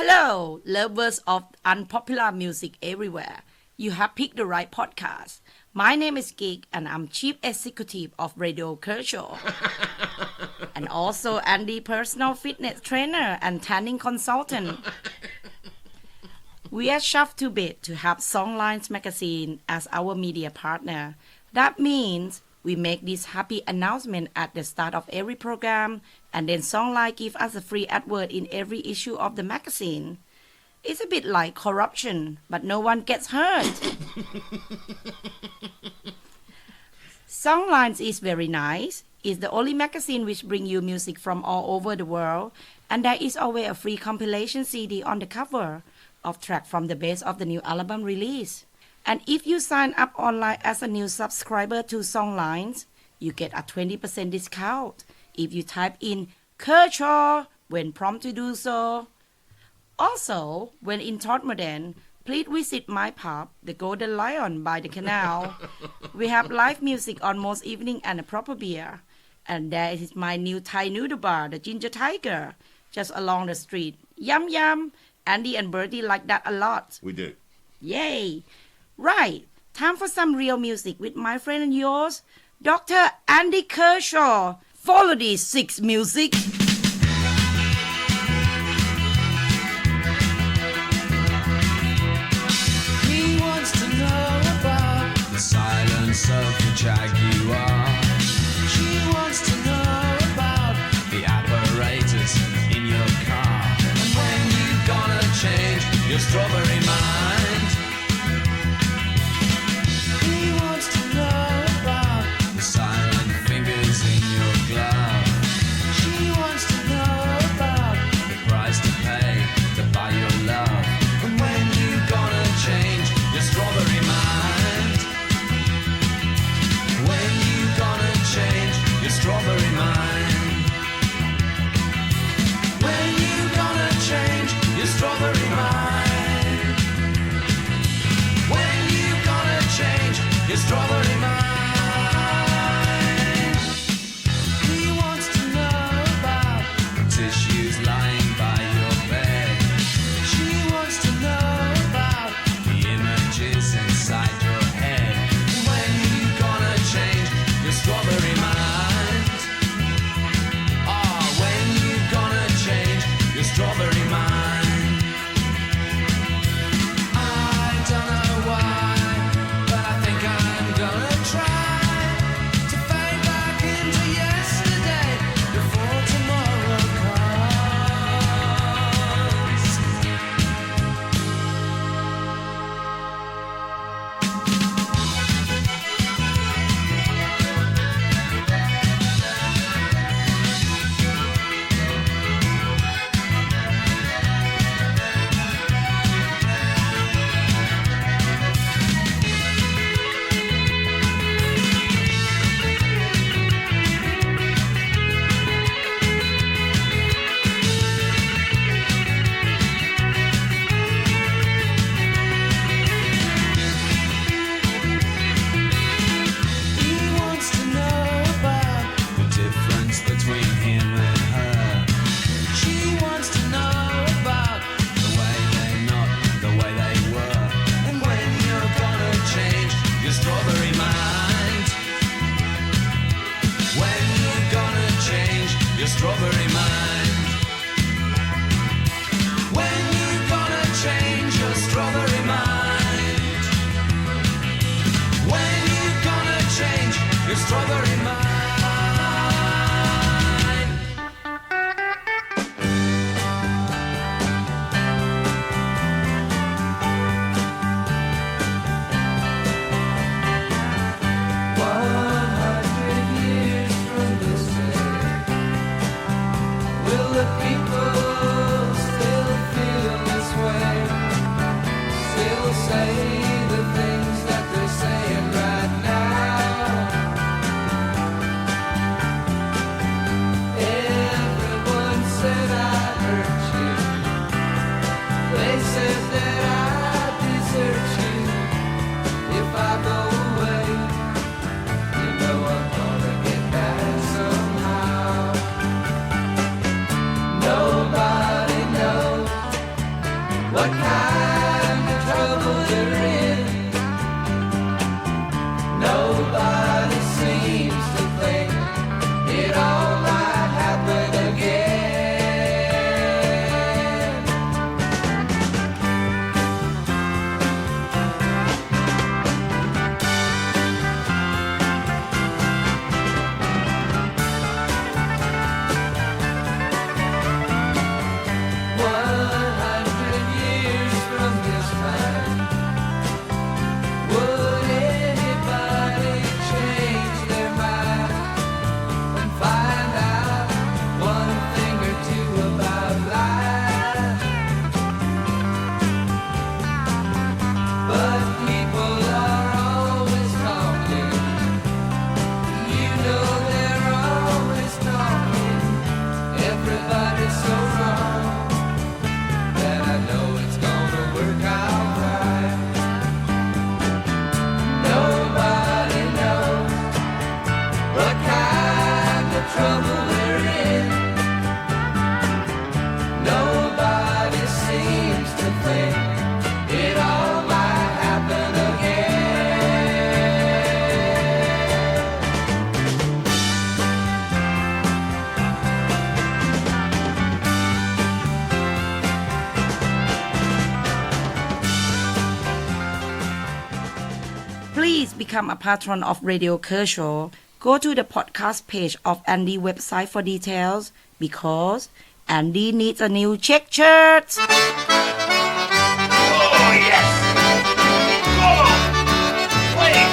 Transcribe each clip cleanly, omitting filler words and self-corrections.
Hello, lovers of unpopular music everywhere. You have picked the right podcast. My name is Gig and I'm Chief Executive of Radio Kershaw. And also Andy, personal fitness trainer and tanning consultant. We are chuffed to bit to have Songlines magazine as our media partner. That means we make this happy announcement at the start of every program, and then Songline give us a free advert in every issue of the magazine. It's a bit like corruption, but no one gets hurt. Songlines is very nice. It's the only magazine which bring you music from all over the world, and there is always a free compilation CD on the cover of track from the best of the new album release. And if you sign up online as a new subscriber to Songlines, you get a 20% discount if you type in Kershaw when prompt to do so. Also, when in Todmorden, please visit my pub, the Golden Lion by the canal. We have live music on most evening and a proper beer. And there is my new Thai noodle bar, the Ginger Tiger, just along the street. Yum yum! Andy and Bertie like that a lot. We do. Yay! Right, time for some real music with my friend and yours, Dr. Andy Kershaw. Follow these 6 music. He wants to know about the silence of the jaguar. She wants to know about the apparatus in your car. And when you gonna change your strawberry mind? Silent fingers in your glove. She wants to know about the price to pay to buy your love. And when you gonna change your strawberry mind? When you gonna change your strawberry mind? When you gonna change your strawberry mind? what kind of trouble they're in. Nobody seems to think it all might happen again. Please become a patron of Radio Kershaw. Go to the podcast page of Andy's website for details because Andy needs a new check shirt. Oh, yes! Go! Wait!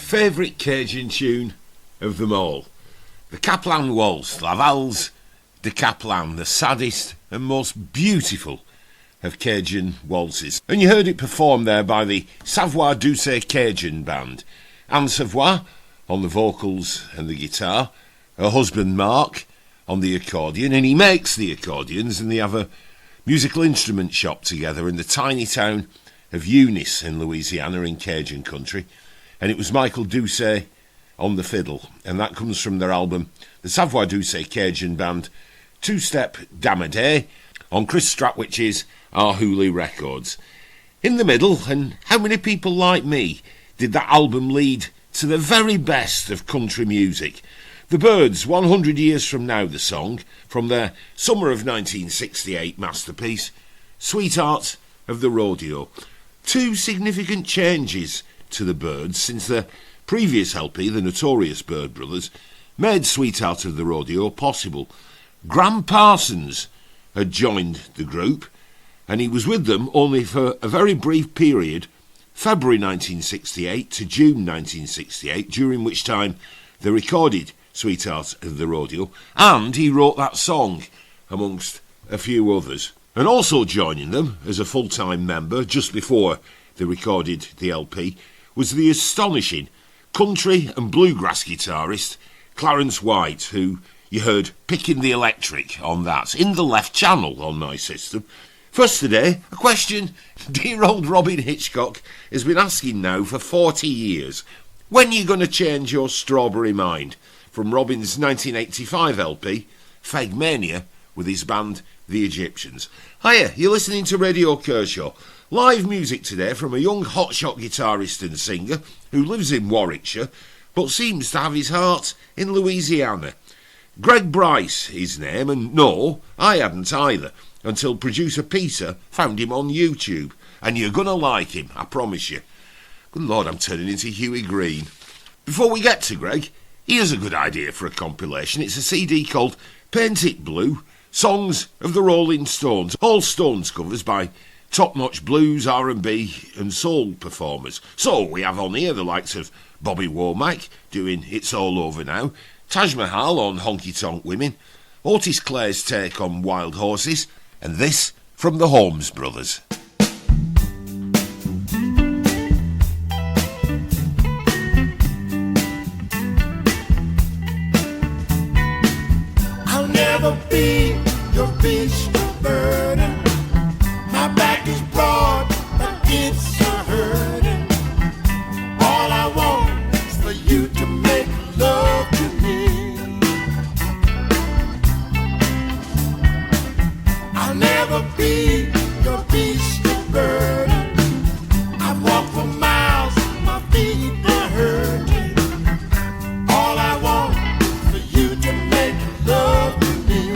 favourite Cajun tune of them all. The Kaplan Waltz, Laval's de Kaplan, the saddest and most beautiful of Cajun waltzes. And you heard it performed there by the Savoir Douce Cajun Band. Anne Savoy on the vocals and the guitar, her husband Mark on the accordion, and he makes the accordions, and they have a musical instrument shop together in the tiny town of Eunice in Louisiana in Cajun country. And it was Michael Douce on the fiddle, and that comes from their album the Savoir Douce Cajun Band Two-Step Damade on Chris Stratwich's Arhoolie Records. In the middle, and how many people like me did that album lead to the very best of country music? The Byrds, 100 years from now, the song, from their summer of 1968 masterpiece, Sweetheart of the Rodeo. Two significant changes to the Byrds since their previous LP, the Notorious Byrd Brothers, made Sweetheart of the Rodeo possible. Graham Parsons had joined the group, and he was with them only for a very brief period, February 1968 to June 1968, during which time they recorded Sweetheart of the Rodeo, and he wrote that song, amongst a few others. And also joining them as a full-time member, just before they recorded the LP, was the astonishing country and bluegrass guitarist Clarence White, who you heard picking the electric on that, in the left channel on my system. First today, a question dear old Robin Hitchcock has been asking now for 40 years. When are you going to change your strawberry mind? From Robin's 1985 LP, Fag Mania, with his band The Egyptians. Hiya, you're listening to Radio Kershaw. Live music today from a young hotshot guitarist and singer who lives in Warwickshire, but seems to have his heart in Louisiana. Greg Brice, his name, and no, I hadn't either, until producer Peter found him on YouTube. And you're going to like him, I promise you. Good Lord, I'm turning into Huey Green. Before we get to Greg, here's a good idea for a compilation. It's a CD called Paint It Blue, Songs of the Rolling Stones. All Stones covers by top-notch blues, R&B and soul performers. So we have on here the likes of Bobby Womack doing It's All Over Now, Taj Mahal on Honky Tonk Women, Otis Clare's take on Wild Horses, and this from the Holmes Brothers. I'll never be your beast of burden. My back is broad, but it's a hurting. All I want is for you to make love to me. I'll never be your beast of burden. I've walked for miles, my feet are hurting. All I want is for you to make love to me.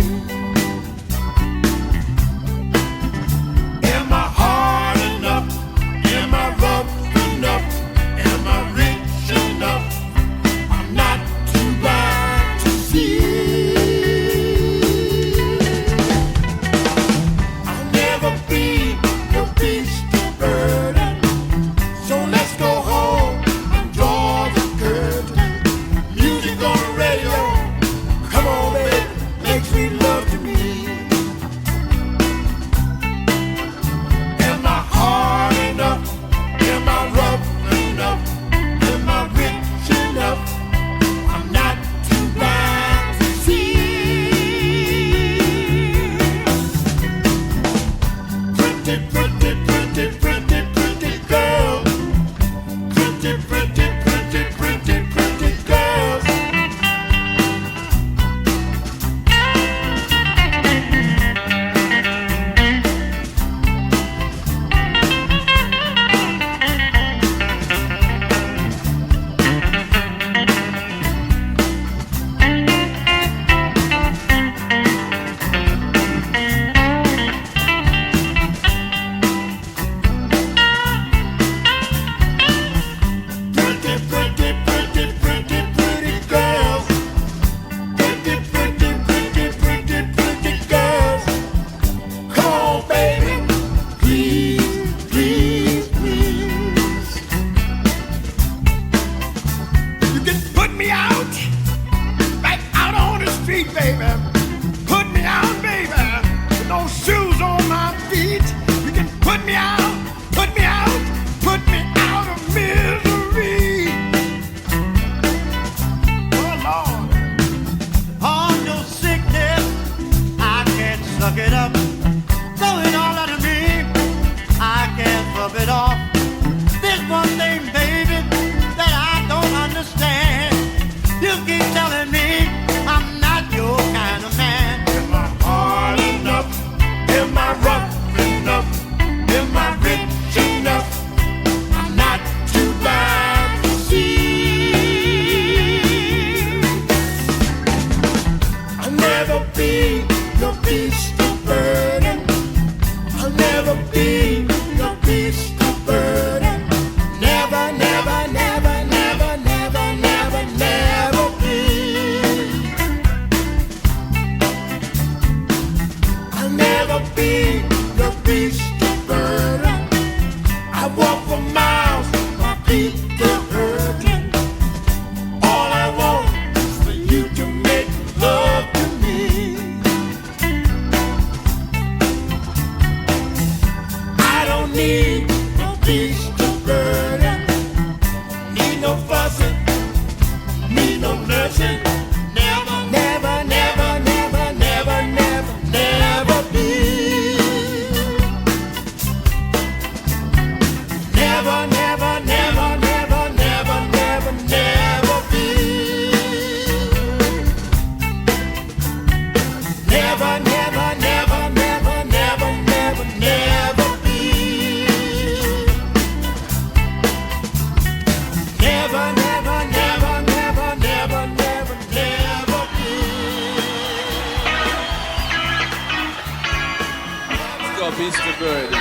feet, baby. Put me out, baby. With no shoes on my feet. You can put me out, put me out, put me out of misery. Oh, Lord. Oh, no sickness, I can't suck it up. Going all out of me, I can't rub it off. There's one thing, baby, that I don't understand. You keep telling me I'm not your kind of man. Am I hard enough? Am I rough enough? Am I rich enough? I'm not too blind to see. I'll never be your beast of burden. I'll never be your beast of burden. Never, never, never, never, never, never, never be. I'll never be your beast of burden. I walk for miles, my feet get hurting. All I want is for you to make love to me. I don't need no beast of burden. Need no fussing, need no nursing. Never, never, never, never, never, never, never be. Never, never, never, never, never, never, never be. Never, never, never, never, never, never, never be. Never, never, never, never, never, never, never be. Let's go, Beast of Burden.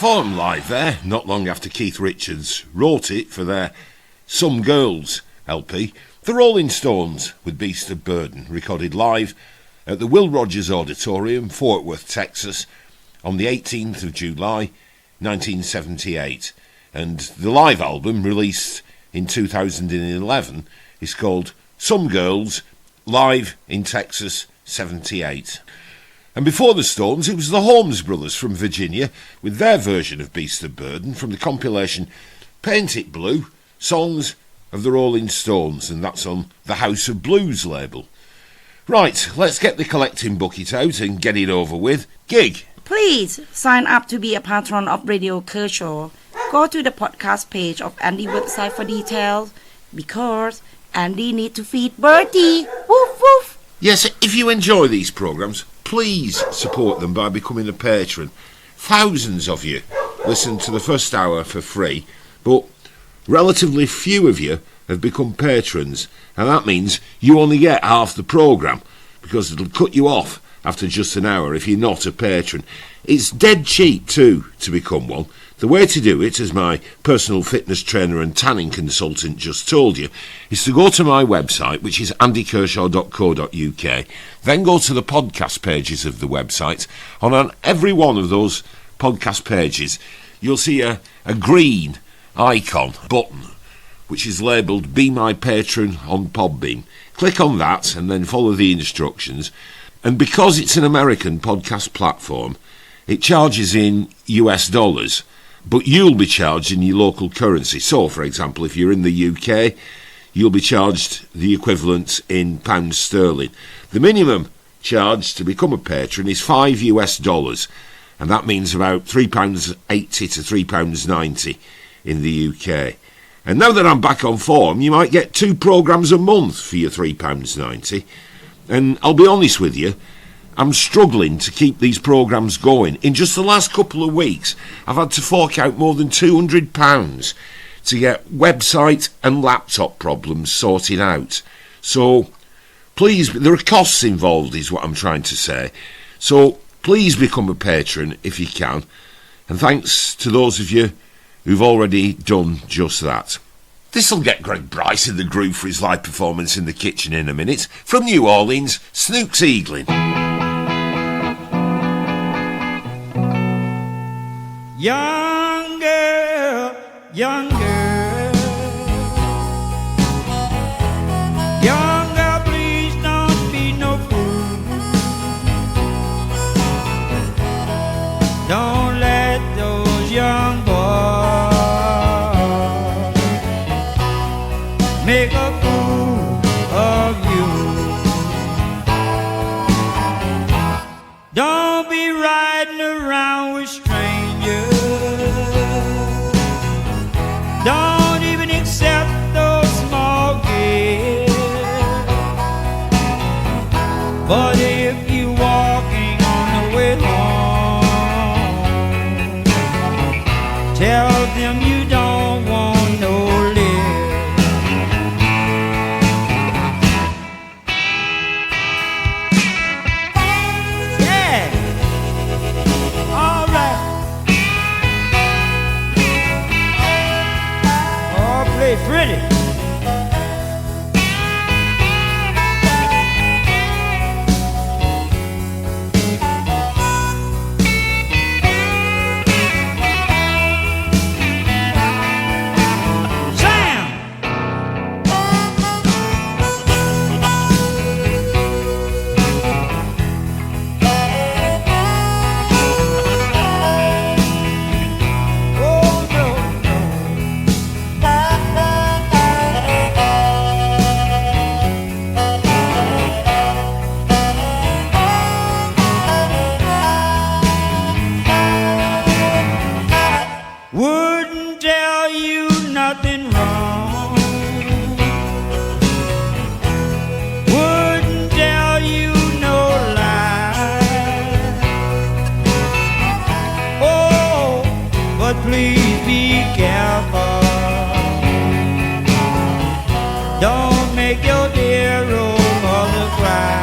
Performed live there, not long after Keith Richards wrote it for their Some Girls LP, the Rolling Stones with Beast of Burden, recorded live at the Will Rogers Auditorium, Fort Worth, Texas, on the 18th of July 1978. And the live album, released in 2011, is called Some Girls Live in Texas 78. And before the Stones, it was the Holmes Brothers from Virginia with their version of Beast of Burden from the compilation Paint It Blue, Songs of the Rolling Stones, and that's on the House of Blues label. Right, let's get the collecting bucket out and get it over with. Gig! Please sign up to be a patron of Radio Kershaw. Go to the podcast page of Andy's website for details, because Andy needs to feed Bertie. Woof woof! Yes, if you enjoy these programmes, please support them by becoming a patron. Thousands of you listen to the first hour for free, but relatively few of you have become patrons, and that means you only get half the programme, because it'll cut you off after just an hour if you're not a patron. It's dead cheap too to become one. The way to do it, as my personal fitness trainer and tanning consultant just told you, is to go to my website, which is andykershaw.co.uk, then go to the podcast pages of the website. On every one of those podcast pages, you'll see a green icon button, which is labelled Be My Patron on Podbean. Click on that and then follow the instructions. And because it's an American podcast platform, it charges in US dollars. but you'll be charged in your local currency. So, for example, if you're in the UK, you'll be charged the equivalent in pounds sterling. The minimum charge to become a patron is $5, and that means about £3.80 to £3.90 in the UK. And now that I'm back on form, you might get 2 programmes a month for your £3.90. And I'll be honest with you, I'm struggling to keep these programmes going. In just the last couple of weeks, I've had to fork out more than £200 to get website and laptop problems sorted out. So, please, there are costs involved is what I'm trying to say. So, please become a patron if you can. And thanks to those of you who've already done just that. This'll get Greg Brice in the groove for his live performance in the kitchen in a minute. From New Orleans, Snooks Eaglin. Young girl, young girl, young girl, please don't be no fool. Don't let those young boys make a fool of you. Don't be riding around with strangers. Don't even accept those small gifts. But if you walking on the way home, tell them you don't want no lift. Yeah, all right. Oh, play pretty. Sam! Oh, no, no. Wouldn't tell you nothing wrong. Wouldn't tell you no lie. Oh, but please be careful. Don't make your dear old mother cry.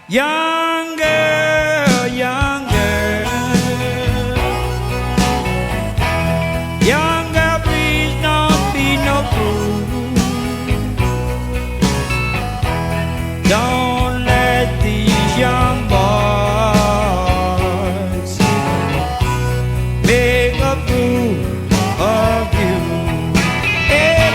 Young girl, young girl, young girl, please don't be no fool. Don't let these young boys make a fool of you. Hey,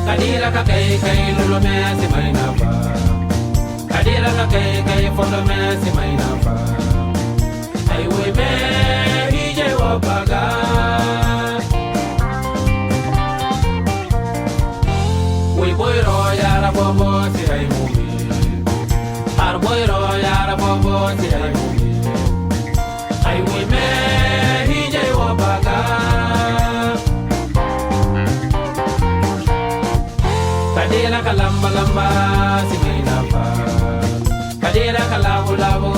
Kadira ka kay lolo me si may na pa. Kadira ka kay folo me si may na pa. Ay we me hije wa baga. We boy ro ya ra bobo si ay mumi. Har boy ro ya ra bobo si ay mumi. Ay we me hije wa baga. Kadira kalamba lamba si may na pa. Kadira kalabu labu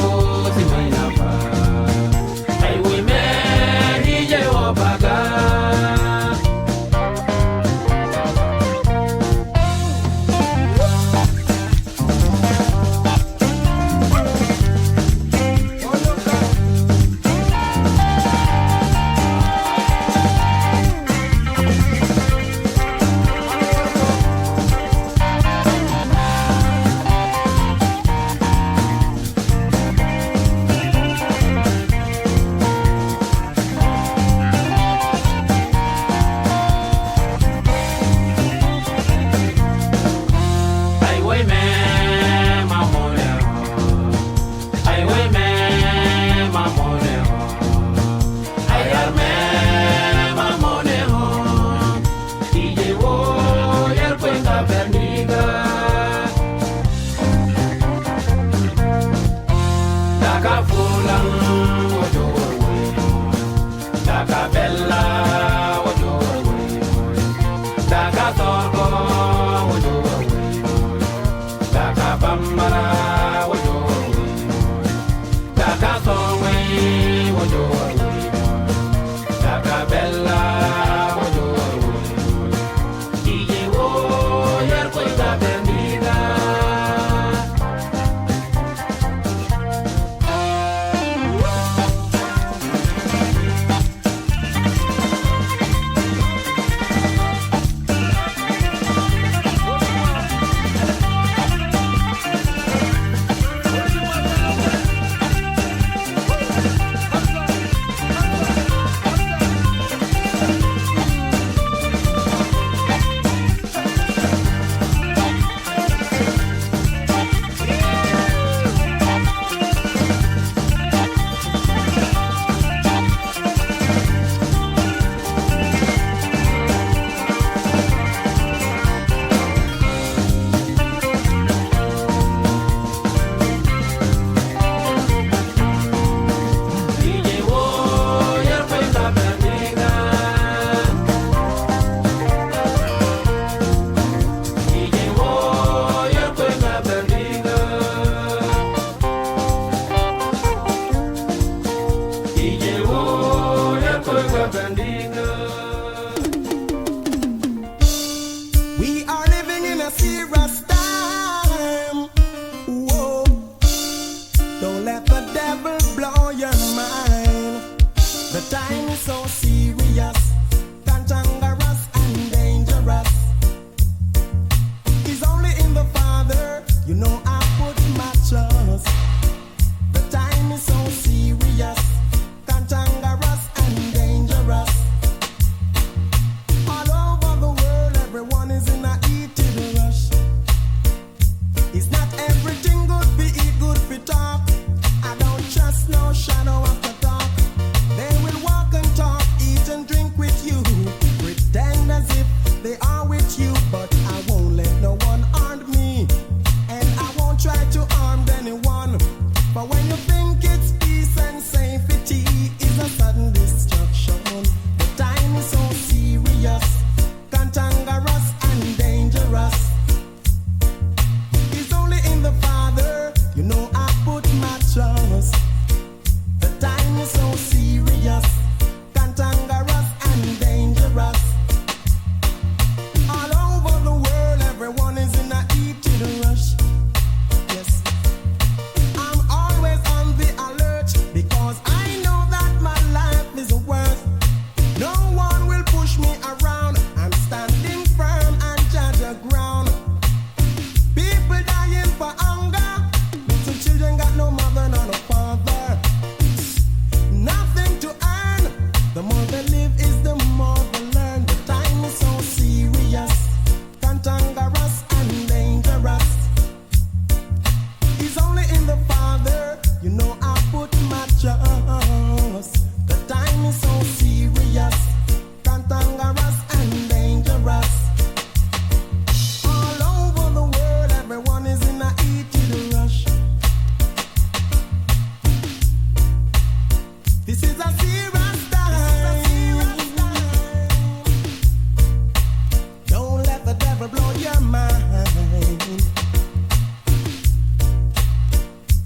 wojo wuri boy. Takabella, wojo wuri boy. Ije wo yer ko ita bendida. We are living in a serious time. Whoa. Don't let the devil blow your mind. The time is so serious, cantankerous and dangerous. It's only in the Father, you know I put my trust. The time is so serious, cantankerous and dangerous. All over the world, everyone is in a heated rush. It's not everything good for eat, good for talk. I don't trust no shadow of the dark. They will walk and talk, eat and drink with you, pretend as if they are with you, but I won't let no one harm me, and I won't try to harm anyone. But when you think it's peace and safety, it's a sudden destruction. The time is so serious, cantankerous and dangerous. It's only in the Father, you know I put my trust. The time is so serious, cantankerous and dangerous. All over the world, everyone is in a heated rush. Yes, I'm always on the alert because I know that my life is worth. No one will push me around. I'm standing firm and judge the ground. People dying for hunger. Little children got no mother nor no father. Nothing to earn. The more they live is the more they learn. The time is so serious, cantankerous and dangerous. It's only in the Father, you know I put my trust. The time is so serious, cantankerous and dangerous. All over the world, everyone is in a heated rush. This is a serious time. Don't let the devil blow your mind.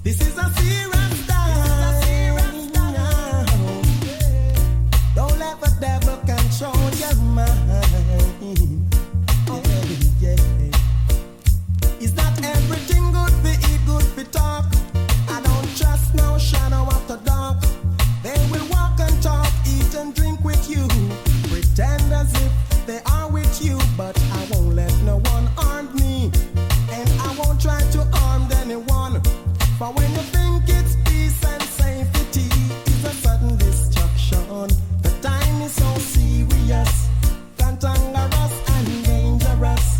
This is a serious time. Don't let the devil control your mind. Oh, yeah. It's not everything good for eat, good for talk. I don't trust no shadow of the dark. They will walk and talk, eat and drink with you, pretend as if they are with you, but I won't let no one harm me, and I won't try to harm anyone. For when you think it's peace and safety, it's a sudden destruction. The time is so serious, cantankerous and dangerous.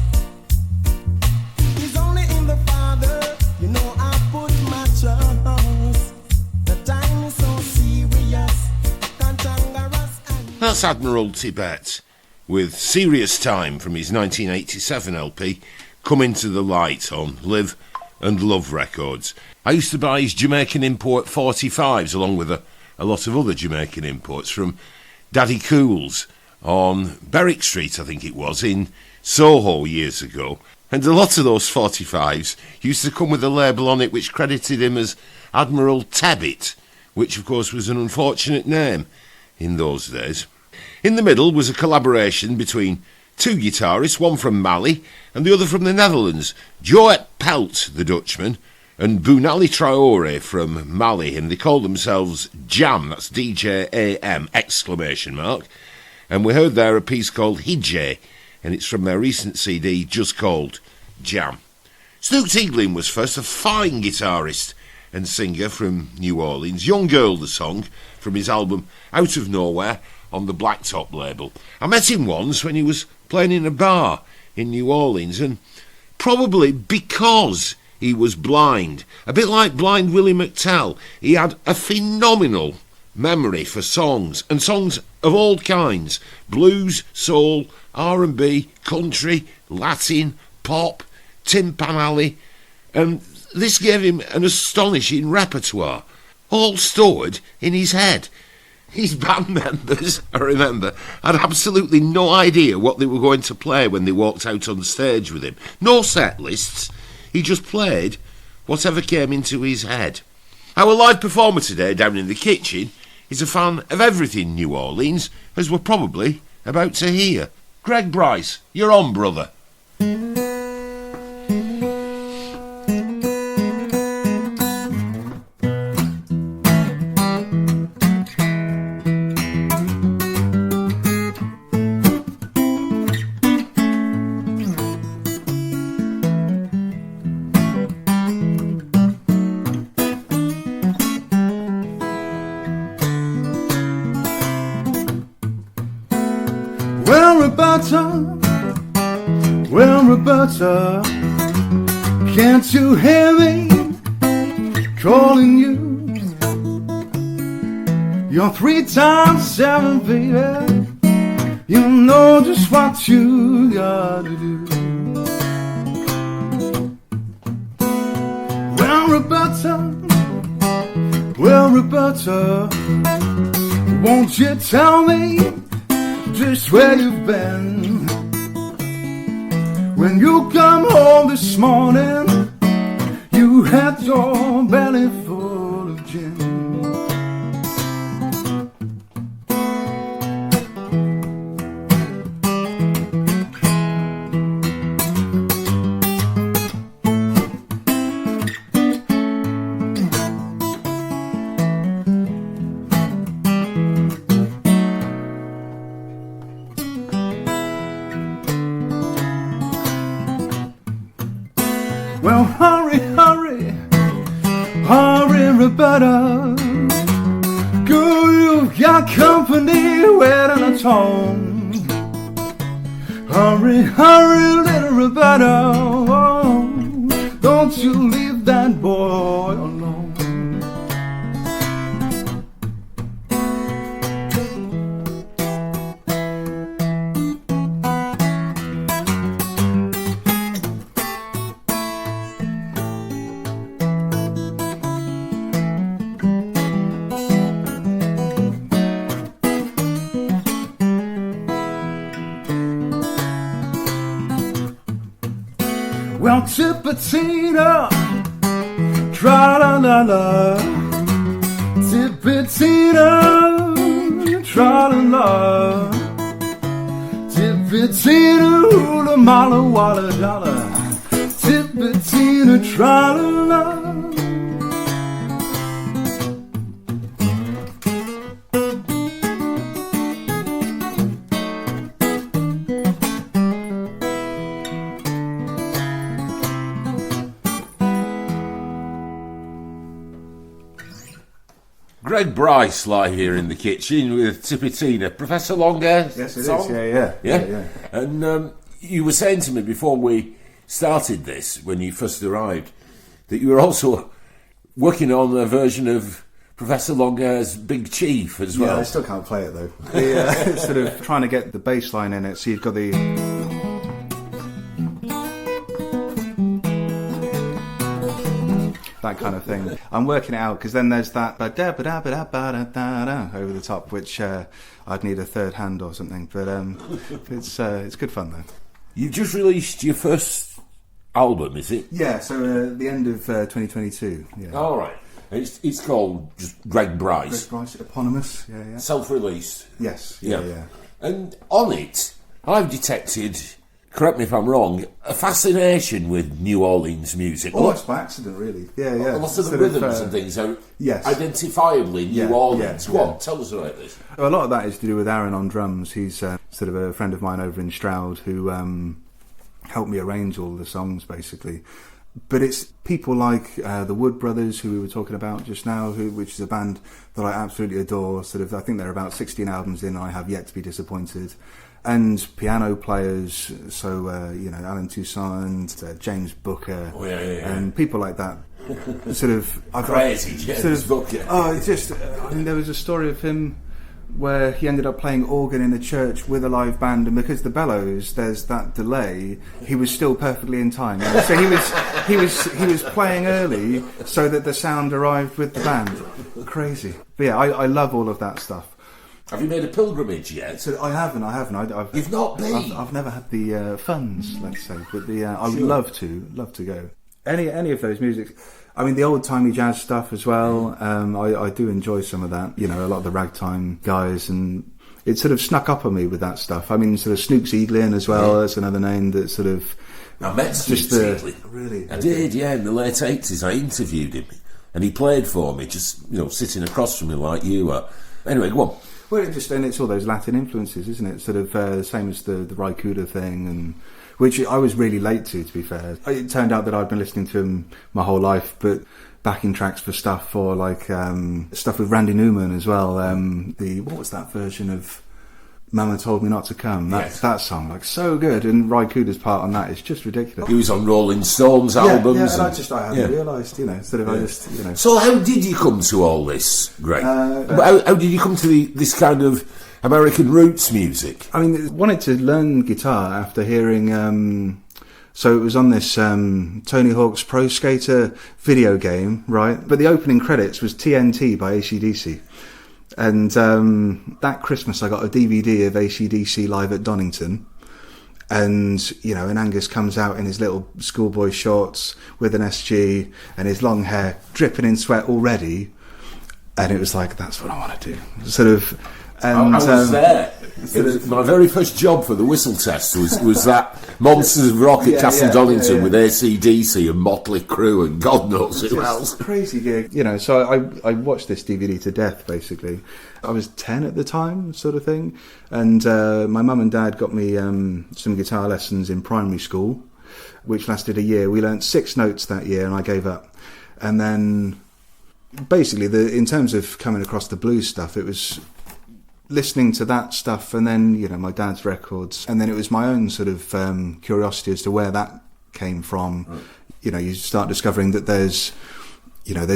It's only in the Father, you know I put my trust. The time is so serious, cantankerous and That's Admiral Tibet with Serious Time from his 1987 LP, Come Into the Light on Live and Love Records. I used to buy his Jamaican import 45s along with a lot of other Jamaican imports from Daddy Cool's on Berwick Street, I think it was, in Soho years ago. And a lot of those 45s used to come with a label on it which credited him as Admiral Tebbit, which of course was an unfortunate name in those days. In the middle was a collaboration between two guitarists, one from Mali and the other from the Netherlands, Joët Pelt, the Dutchman, and Bounali Traoré from Mali, and they called themselves Jam, that's D-J-A-M, exclamation mark. And we heard there a piece called Hijay, and it's from their recent CD just called Jam. Snoop Teaglin was first, a fine guitarist and singer from New Orleans. Young Girl, the song, from his album Out of Nowhere on the Blacktop label. I met him once when he was playing in a bar in New Orleans, and probably because he was blind, a bit like blind Willie McTell, he had a phenomenal memory for songs, and songs of all kinds: blues, soul, R&B, country, Latin, pop, Timpan Alley, and this gave him an astonishing repertoire, all stored in his head. His band members, I remember, had absolutely no idea what they were going to play when they walked out on stage with him. No set lists, he just played whatever came into his head. Our live performer today down in the kitchen is a fan of everything New Orleans, as we're probably about to hear. Greg Brice, you're on, brother. Well, Roberta, can't you hear me calling you? You're 3 times 7, baby. You know just what you gotta do. Well, Roberta, won't you tell me just where you've been? When you come home this morning, you had your belly full of gin. Well, hurry, Roberta, girl, you've got company waiting at home. Hurry, little Roberta, oh, don't you leave that boy alone. Well, Tippetina, tra-la-la-la, Tippetina, tra-la-la, Tippetina, hula-mala, walla-dalla, Tippetina, tra-la-la. Greg Brice live here in the kitchen with Tippetina. Professor Longhair? Yes, it song? is, yeah. And you were saying to me before we started this, when you first arrived, that you were also working on a version of Professor Longhair's Big Chief as well. Yeah, I still can't play it though. Sort of trying to get the bass line in it, so you've got the... that kind of thing. I'm working it out, because then there's that over the top, which I'd need a third hand or something. But it's good fun though. You've just released your first album, is it? Yeah, so the end of 2022. Yeah. All right. It's called just Greg Brice. Greg Brice, eponymous, yeah. Self-released. Yes, yeah. And on it, I've detected, correct me if I'm wrong, a fascination with New Orleans music. Almost by accident, really. Yeah. A lot of the rhythms and things are identifiably New Orleans. Go on, tell us about this. A lot of that is to do with Aaron on drums. He's sort of a friend of mine over in Stroud who helped me arrange all the songs, basically. But it's people like the Wood Brothers, who we were talking about just now, which is a band that I absolutely adore. I think they're about 16 albums in, and I have yet to be disappointed. And piano players, so Alan Toussaint, James Booker, and people like that. Crazy James Booker. Oh, there was a story of him where he ended up playing organ in a church with a live band, and because the bellows, there's that delay, he was still perfectly in time. So he was playing early so that the sound arrived with the band. Crazy. But yeah, I love all of that stuff. Have you made a pilgrimage yet? So I haven't. You've not been? I've never had the funds, let's say, but I would love to go. Any of those musics. I mean, the old-timey jazz stuff as well, I do enjoy some of that. A lot of the ragtime guys, and it sort of snuck up on me with that stuff. I mean, sort of Snooks Eaglin as well, that's another name that sort of... I met Snooks Eaglin. Really? I did, in the late 80s. I interviewed him, and he played for me, just, sitting across from me like you were. Anyway, go on. Well, it's all those Latin influences, isn't it? Sort of same as the Raikuda thing, and... which I was really late to be fair. It turned out that I'd been listening to him my whole life, but backing tracks for stuff for stuff with Randy Newman as well. What was that version of Mama Told Me Not to Come? That song, so good, and Raikuda's part on that is just ridiculous. He was on Rolling Stones albums. And I hadn't realised, So how did you come to all this, Greg? How did you come to this kind of American roots music? I mean, I wanted to learn guitar after hearing... so it was on this Tony Hawk's Pro Skater video game, right? But the opening credits was TNT by AC/DC. And that Christmas I got a DVD of AC/DC live at Donington. And, and Angus comes out in his little schoolboy shorts with an SG and his long hair dripping in sweat already. And it was like, that's what I want to do. And, I was there. My very first job for the whistle test was that Monsters of Rock at Castle Donington with AC/DC and Motley Crue and God knows who else. Crazy gig. So I watched this DVD to death, basically. I was 10 at the time, sort of thing. And my mum and dad got me some guitar lessons in primary school, which lasted a year. We learnt 6 notes that year and I gave up. And then, basically, in terms of coming across the blues stuff, it was... listening to that stuff, and then my dad's records, and then it was my own sort of curiosity as to where that came from. You start discovering that there's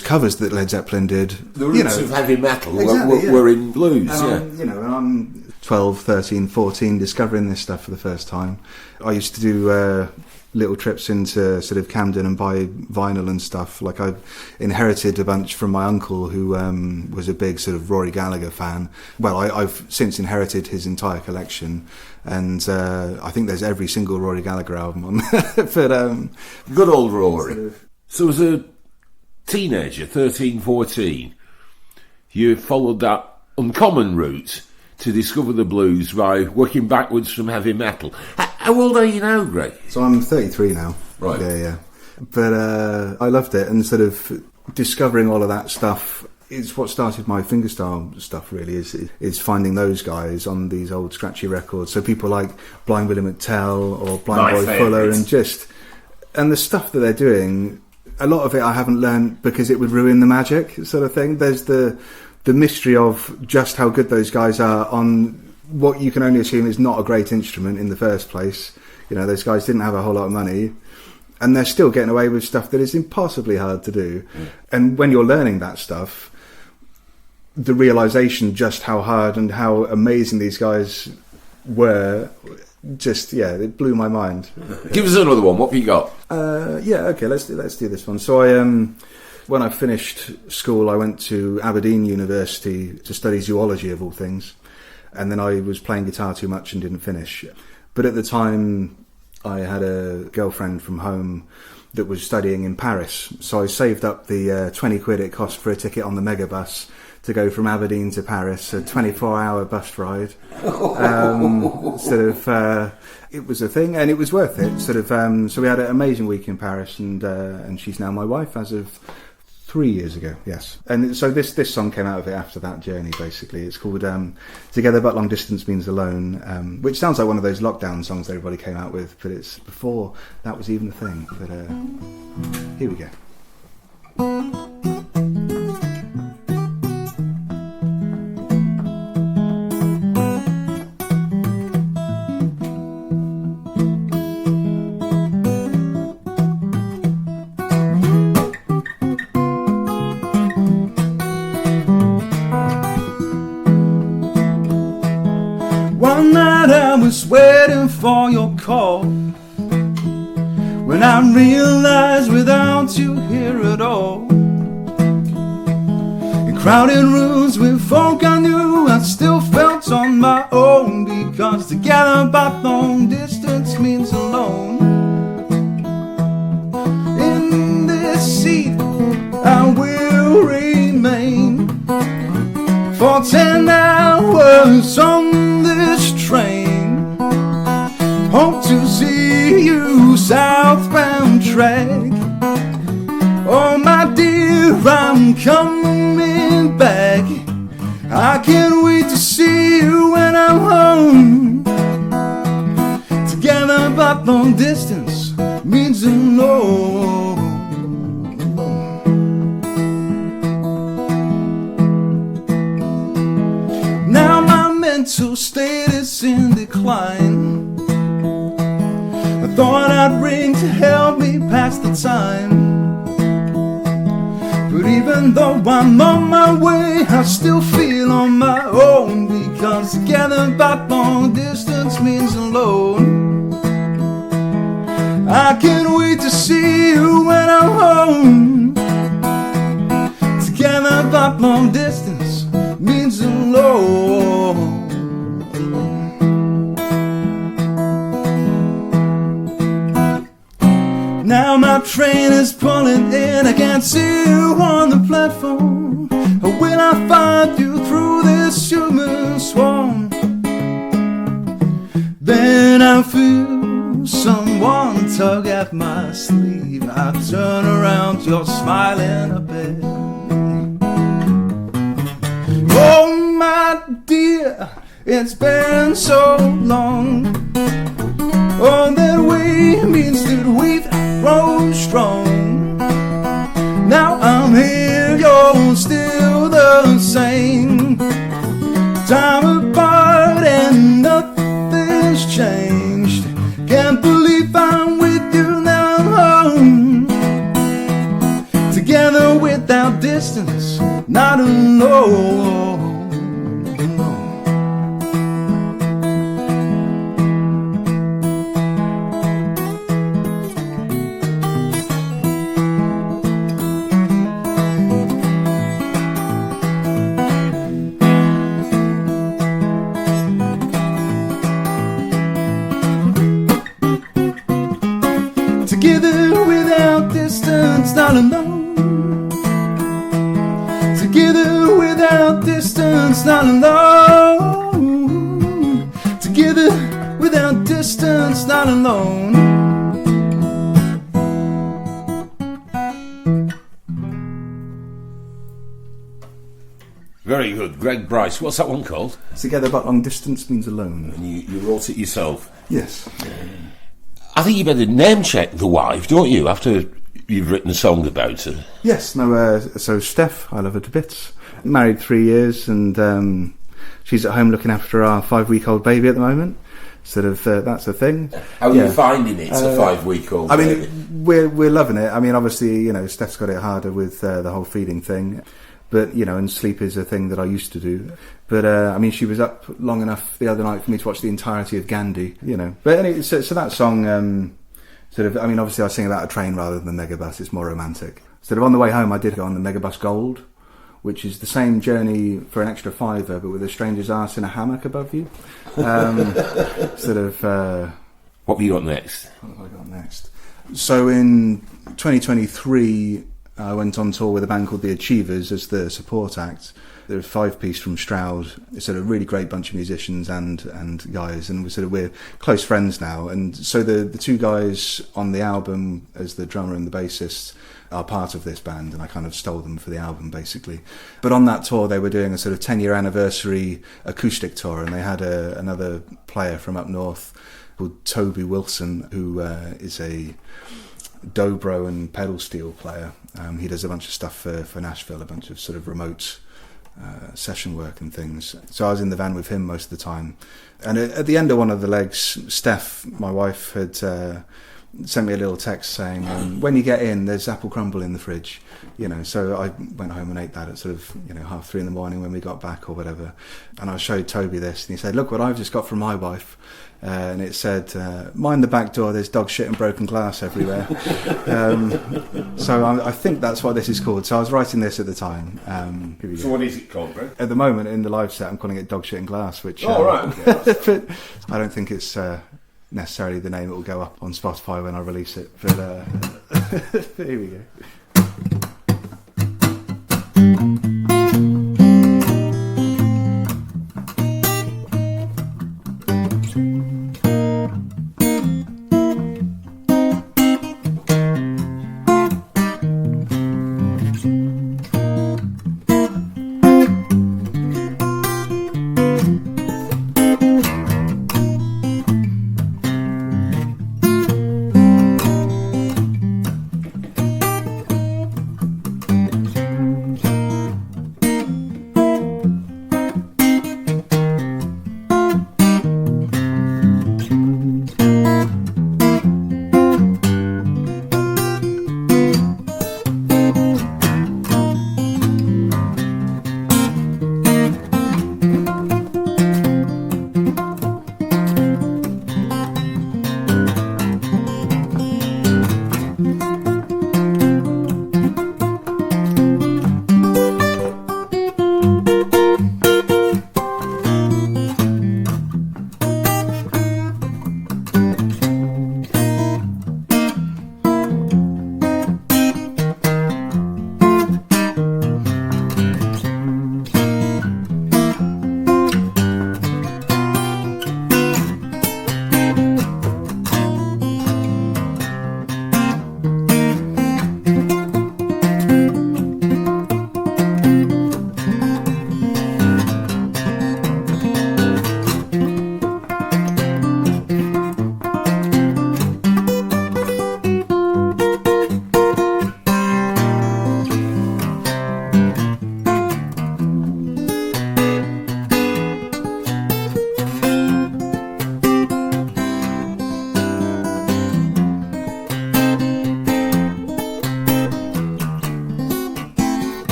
covers that Led Zeppelin did. The roots of heavy metal were in blues. And I'm 12, 13, 14 discovering this stuff for the first time. I used to do little trips into sort of Camden and buy vinyl and stuff. I inherited a bunch from my uncle who was a big sort of Rory Gallagher fan. Well, I've since inherited his entire collection, and I think there's every single Rory Gallagher album on there. But good old Rory. So as a teenager, 13, 14, you followed that uncommon route to discover the blues by working backwards from heavy metal. How old are you now, Greg? So I'm 33 now. Right. Yeah. But I loved it, and sort of discovering all of that stuff is what started my fingerstyle stuff, really, is finding those guys on these old scratchy records. So people like Blind Willie McTell or Blind Boy Fuller, and the stuff that they're doing, a lot of it I haven't learned because it would ruin the magic, sort of thing. There's the mystery of just how good those guys are on what you can only assume is not a great instrument in the first place. Those guys didn't have a whole lot of money, and they're still getting away with stuff that is impossibly hard to do. And when you're learning that stuff, the realisation just how hard and how amazing these guys were, it blew my mind. Give us another one. What have you got? Okay, let's do this one. So when I finished school, I went to Aberdeen University to study zoology, of all things. And then I was playing guitar too much and didn't finish. But at the time, I had a girlfriend from home that was studying in Paris. So I saved up the 20 quid it cost for a ticket on the megabus to go from Aberdeen to Paris, a 24-hour bus ride. It was a thing, and it was worth it. So we had an amazing week in Paris, and she's now my wife as of 3 years ago. Yes, and so this song came out of it after that journey. Basically, it's called "Together But Long Distance Means Alone," which sounds like one of those lockdown songs everybody came out with, but it's before that was even a thing. But here we go. One night I was waiting for your call, when I realized without you here at all, in crowded rooms with folk I knew, I still felt on my own, because together but long distance means alone. In this seat I will remain for 10 hours on this train. Hope to see you southbound track. Oh my dear, I'm coming back. I can't wait to see you when I'm home. Together but long distance means alone. Now my mental state is in decline. I thought I'd ring to help me pass the time, but even though I'm on my way, I still feel on my own, because together but long distance means alone. I can't wait to see you when I'm home. Together but long distance means alone. Now my train is pulling in, I can't see you on the platform. Or will I find you through this human swarm? Then I feel someone tug at my sleeve. I turn around, you're smiling up at me. Oh my dear, it's been so long. Oh, that way means that we've grown strong. Now I'm here, you're still the same. Time apart and nothing's changed. Can't believe I'm with you, now I'm home. Together without distance, not alone. Together without distance, not alone. Together without distance, not alone. Together without distance, not alone. Very good. Greg Brice. What's that one called? Together but long distance means alone. And you wrote it yourself? Yes. I think you better name check the wife, don't you, after you've written a song about her? Yes, no, so Steph, I love her to bits. Married 3 years, and she's at home looking after our 5-week-old baby at the moment. That's a thing. How are you finding it, a 5-week-old baby? We're loving it. I mean, obviously, Steph's got it harder with the whole feeding thing. But, and sleep is a thing that I used to do. But, she was up long enough the other night for me to watch the entirety of Gandhi, But anyway, so that song, obviously I sing about a train rather than the megabus. It's more romantic. On the way home, I did go on the Megabus Gold, which is the same journey for an extra £5, but with a stranger's arse in a hammock above you. What have you got next? What have I got next? So in 2023, I went on tour with a band called The Achievers as the support act. They're a 5-piece from Stroud. It's sort of a really great bunch of musicians and guys, and we're close friends now. And so the two guys on the album as the drummer and the bassist are part of this band, and I kind of stole them for the album basically. But on that tour they were doing a sort of 10-year anniversary acoustic tour, and they had another player from up north called Toby Wilson, who is a dobro and pedal steel player. He does a bunch of stuff for Nashville, a bunch of sort of remote session work and things. So I was in the van with him most of the time. And at the end of one of the legs, Steph, my wife, had sent me a little text saying, when you get in, there's apple crumble in the fridge. So I went home and ate that at sort of 3:30 in the morning when we got back or whatever. And I showed Toby this, and he said, look what I've just got from my wife. And it said, mind the back door, there's dog shit and broken glass everywhere. So I think that's what this is called. So I was writing this at the time. So what is it called, Greg? At the moment, in the live set, I'm calling it Dog Shit and Glass, which... right, okay. But I don't think it's necessarily the name that will go up on Spotify when I release it. But here we go.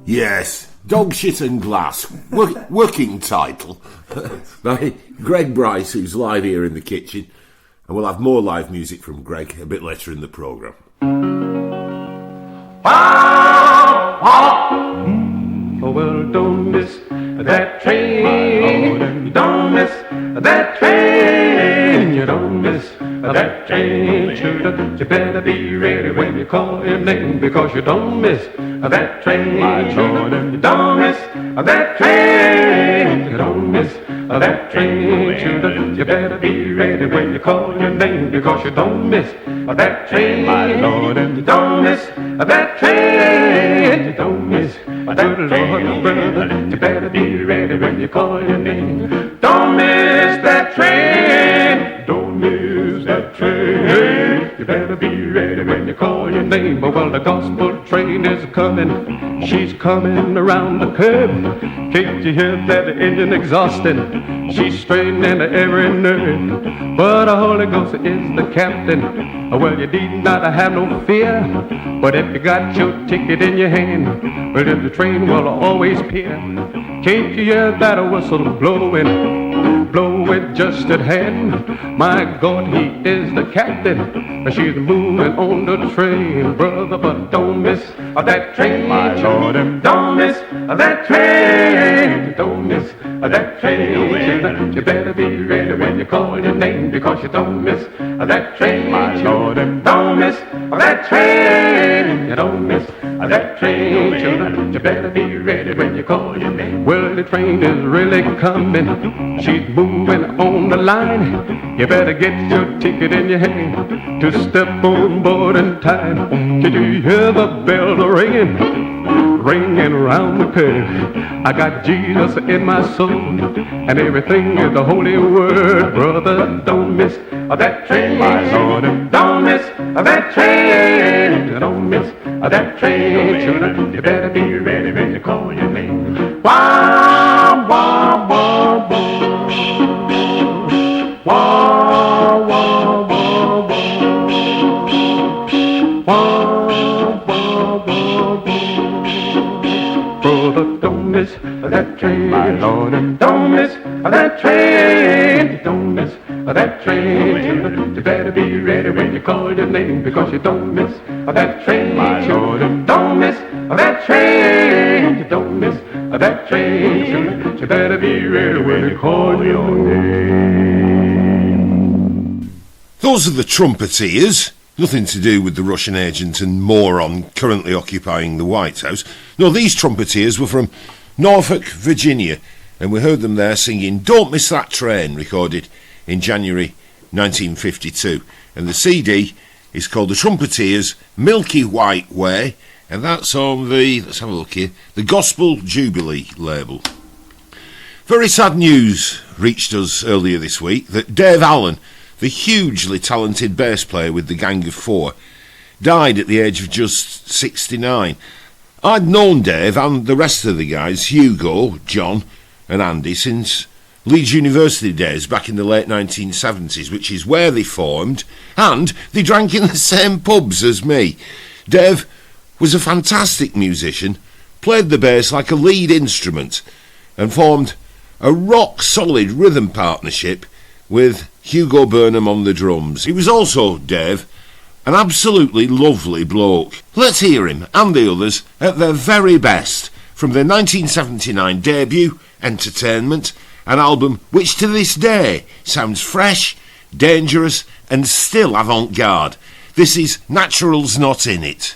Yes, Dog Shit and Glass, working title by Greg Brice, who's live here in the kitchen, and we'll have more live music from Greg a bit later in the programme. Oh, well, don't miss that train. Don't miss that train. You don't miss that train. You better be ready when you call your name, because you don't miss that train. You don't miss that train. You don't miss that train. You better be ready when you call your name, because you don't miss that train. You don't miss that train. You don't miss that train, brother. You better be ready when you call your name. Don't miss that train. Don't miss that train. You better be ready when you call your name. Well, the gospel train is coming. She's coming around the curve. Can't you hear that engine exhausting? She's straining every nerve. But the Holy Ghost is the captain. Well, you need not have no fear. But if you got your ticket in your hand, well, then the train will always peer. Can't you hear that whistle blowing? Blowing just at hand. My God, he is the captain. She's moving on the train, brother, but don't miss that train, my Lord, and don't miss that train. Don't miss that train. You better be ready when you call your name, because you don't miss that train, my Lord, and don't miss that train. You don't miss that train, children. You better be ready when you call your name. Well, the train is really coming. She's moving on the line. You better get your ticket in your hand to step on board in time. Can you hear the bell ringing? Ringing around the curve. I got Jesus in my soul, and everything is the holy word, brother. Don't miss that train, my Lord, and don't miss that train. Don't miss that train, children. You better be ready when you call your name. Wah, wah, wah, wah. Wah, wah, wah, wah. Wah, wah, wah, wah. Brother, don't miss that train, my Lord, and don't miss that train. Don't miss that train. You better be ready when you call your name, because you don't miss that train, my Lord, and don't miss that train. You don't miss that train. You better be ready when you call your name. Those are the Trumpeteers. Nothing to do with the Russian agent and moron currently occupying the White House. No, these Trumpeteers were from Norfolk, Virginia, and we heard them there singing Don't Miss That Train, recorded in January 1952. And the CD is called The Trumpeteers' Milky White Way, and that's on the, let's have a look here, the Gospel Jubilee label. Very sad news reached us earlier this week that Dave Allen, the hugely talented bass player with the Gang of Four, died at the age of just 69. I'd known Dave and the rest of the guys, Hugo, John and Andy, since Leeds University days back in the late 1970s, which is where they formed, and they drank in the same pubs as me. Dave was a fantastic musician, played the bass like a lead instrument, and formed a rock-solid rhythm partnership with Hugo Burnham on the drums. He was also, Dave, an absolutely lovely bloke. Let's hear him and the others at their very best from their 1979 debut, Entertainment, an album which to this day sounds fresh, dangerous and still avant-garde. This is Natural's Not In It.